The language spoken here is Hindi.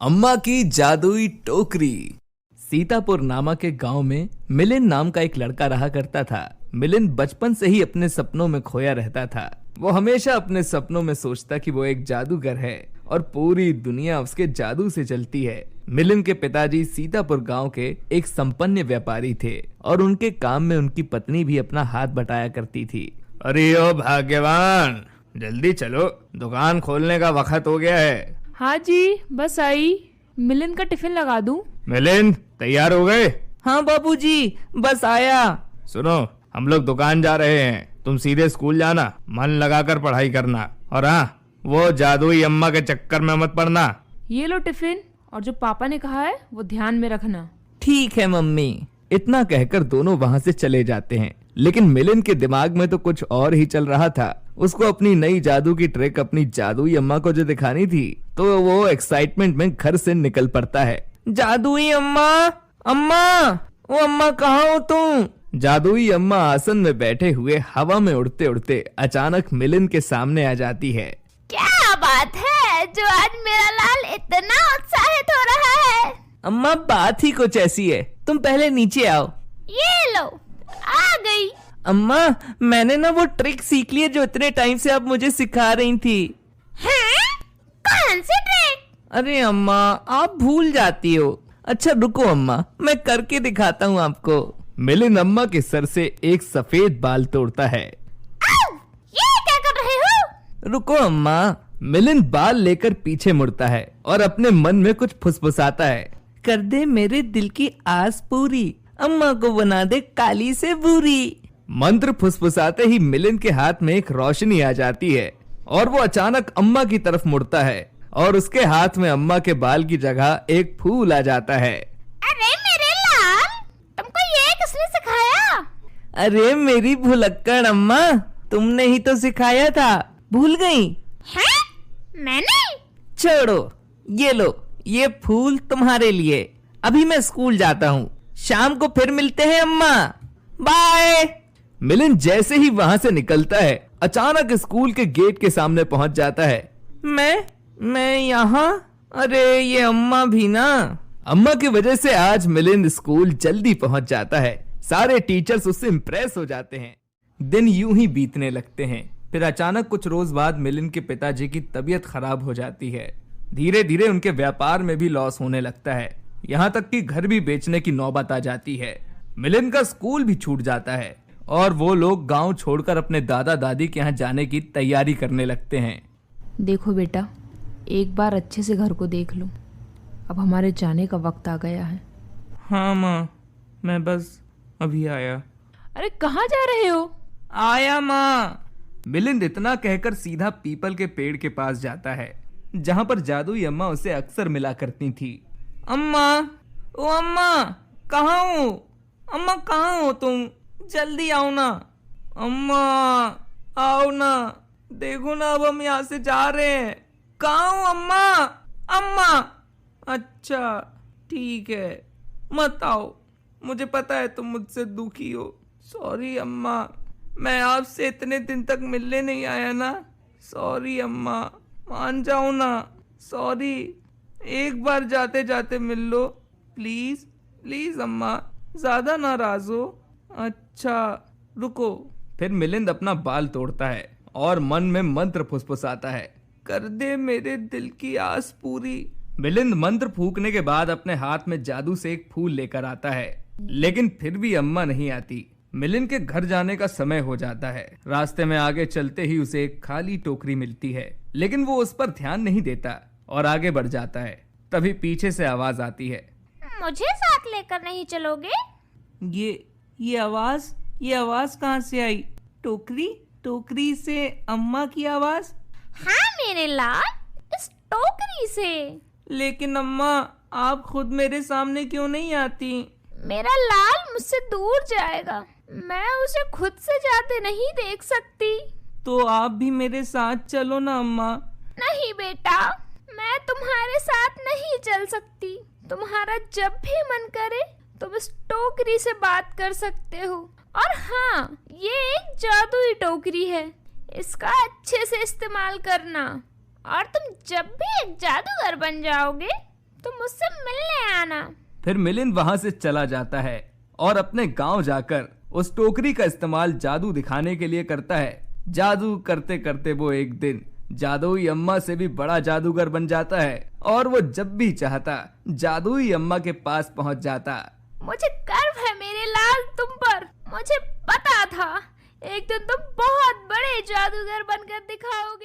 अम्मा की जादुई टोकरी। सीतापुर नामक एक गांव में मिलिंद नाम का एक लड़का रहा करता था। मिलिंद बचपन से ही अपने सपनों में खोया रहता था। वो हमेशा अपने सपनों में सोचता कि वो एक जादूगर है और पूरी दुनिया उसके जादू से चलती है। मिलिंद के पिताजी सीतापुर गांव के एक संपन्न व्यापारी थे और उनके काम में उनकी पत्नी भी अपना हाथ बटाया करती थी। अरे ओ भाग्यवान, जल्दी चलो, दुकान खोलने का वक्त हो गया है। हाँ जी, बस आई। मिलिंद का टिफिन लगा दूं? मिलिंद, तैयार हो गए? हाँ बाबूजी, बस आया। सुनो, हम लोग दुकान जा रहे हैं, तुम सीधे स्कूल जाना, मन लगाकर पढ़ाई करना, और हाँ, वो जादुई अम्मा के चक्कर में मत पड़ना। ये लो टिफिन, और जो पापा ने कहा है वो ध्यान में रखना। ठीक है मम्मी। इतना कहकर दोनों वहाँ से चले जाते हैं, लेकिन मिलिंद के दिमाग में तो कुछ और ही चल रहा था। उसको अपनी नई जादू की ट्रिक अपनी जादुई अम्मा को जो दिखानी थी, तो वो एक्साइटमेंट में घर से निकल पड़ता है। जादुई अम्मा, अम्मा, ओ अम्मा, कहाँ हो तुम? जादुई अम्मा आसन में बैठे हुए हवा में उड़ते उड़ते अचानक मिलिंद के सामने आ जाती है। क्या बात है जो आज मेरा लाल इतना उत्साहित हो रहा है? अम्मा, बात ही कुछ ऐसी है, तुम पहले नीचे आओ। ये लो, आ गई। अम्मा, मैंने ना वो ट्रिक सीख ली है जो इतने टाइम से आप मुझे सिखा रही थी। हैं? कौन सी ट्रिक? अरे अम्मा, आप भूल जाती हो। अच्छा रुको अम्मा, मैं करके दिखाता हूँ आपको। मिलिंद अम्मा के सर से एक सफेद बाल तोड़ता है। ये क्या कर रहे हो? रुको अम्मा। मिलिंद बाल लेकर पीछे मुड़ता है और अपने मन में कुछ फुसफुसाता है। कर दे मेरे दिल की आस पूरी, अम्मा को बना दे काली से बुरी। मंत्र फुसफुसाते ही मिलिंद के हाथ में एक रोशनी आ जाती है और वो अचानक अम्मा की तरफ मुड़ता है और उसके हाथ में अम्मा के बाल की जगह एक फूल आ जाता है। अरे मेरे लाल, तुमको ये किसने सिखाया? अरे मेरी भुलक्कड़ अम्मा, तुमने ही तो सिखाया था, भूल गई? हैं? मैंने? छोड़ो, ये लो, ये फूल तुम्हारे लिए। अभी मैं स्कूल जाता हूँ, शाम को फिर मिलते हैं अम्मा, बाय। मिलिंद जैसे ही वहाँ से निकलता है, अचानक स्कूल के गेट के सामने पहुँच जाता है। मैं यहाँ? अरे ये अम्मा भी ना। अम्मा की वजह से आज मिलिंद स्कूल जल्दी पहुँच जाता है। सारे टीचर्स उससे इम्प्रेस हो जाते हैं। दिन यूं ही बीतने लगते हैं। फिर अचानक कुछ रोज बाद मिलिंद के पिताजी की तबीयत खराब हो जाती है। धीरे धीरे उनके व्यापार में भी लॉस होने लगता है, यहाँ तक कि घर भी बेचने की नौबत आ जाती है। मिलिंद का स्कूल भी छूट जाता है और वो लोग गांव छोड़कर अपने दादा दादी के यहाँ जाने की तैयारी करने लगते हैं। देखो बेटा, एक बार अच्छे से घर को देख लो, अब हमारे जाने का वक्त आ गया है। हाँ माँ, मैं बस अभी आया। अरे कहाँ जा रहे हो? आया माँ। मिलिंद इतना कहकर सीधा पीपल के पेड़ के पास जाता है, जहाँ पर जादुई अम्मा उसे अक्सर मिला करती थी। अम्मा, ओ अम्मा, कहाँ हो? अम्मा कहाँ हो तुम? जल्दी आओ ना। अम्मा, आओ ना, देखो ना, अब हम यहाँ से जा रहे हैं। कहाँ हो अम्मा? अम्मा, अच्छा ठीक है, मत आओ, मुझे पता है तुम मुझसे दुखी हो। सॉरी अम्मा, मैं आपसे इतने दिन तक मिलने नहीं आया ना। सॉरी अम्मा, मान जाओ ना। सॉरी, एक बार जाते जाते मिल लो, प्लीज प्लीज अम्मा, ज्यादा नाराज हो। अच्छा रुको। फिर मिलिंद अपना बाल तोड़ता है और मन में मंत्र फुसफुसाता है। कर दे मेरे दिल की आस पूरी। मिलिंद मंत्र फूकने के बाद अपने हाथ में जादू से एक फूल लेकर आता है, लेकिन फिर भी अम्मा नहीं आती। मिलिंद के घर जाने का समय हो जाता है। रास्ते में आगे चलते ही उसे एक खाली टोकरी मिलती है, लेकिन वो उस पर ध्यान नहीं देता और आगे बढ़ जाता है। तभी पीछे से आवाज आती है। मुझे साथ लेकर नहीं चलोगे? ये आवाज कहाँ से आई? टोकरी से अम्मा की आवाज? हाँ मेरे लाल, इस टोकरी से। लेकिन अम्मा, आप खुद मेरे सामने क्यों नहीं आती? मेरा लाल मुझसे दूर जाएगा, मैं उसे खुद से जाते नहीं देख सकती। तो आप भी मेरे साथ चलो ना अम्मा। नहीं बेटा, मैं तुम्हारे साथ नहीं चल सकती। तुम्हारा जब भी मन करे तुम इस टोकरी से बात कर सकते हो। और हाँ, ये एक जादुई टोकरी है, इसका अच्छे से इस्तेमाल करना, और तुम जब भी एक जादूगर बन जाओगे तो मुझसे मिलने आना। फिर मिलिंद वहां से चला जाता है और अपने गांव जाकर उस टोकरी का इस्तेमाल जादू दिखाने के लिए करता है। जादू करते करते वो एक दिन जादुई अम्मा से भी बड़ा जादूगर बन जाता है और वो जब भी चाहता जादुई अम्मा के पास पहुंच जाता। मुझे गर्व है मेरे लाल तुम पर। मुझे पता था एक दिन तुम बहुत बड़े जादूगर बनकर दिखाओगे।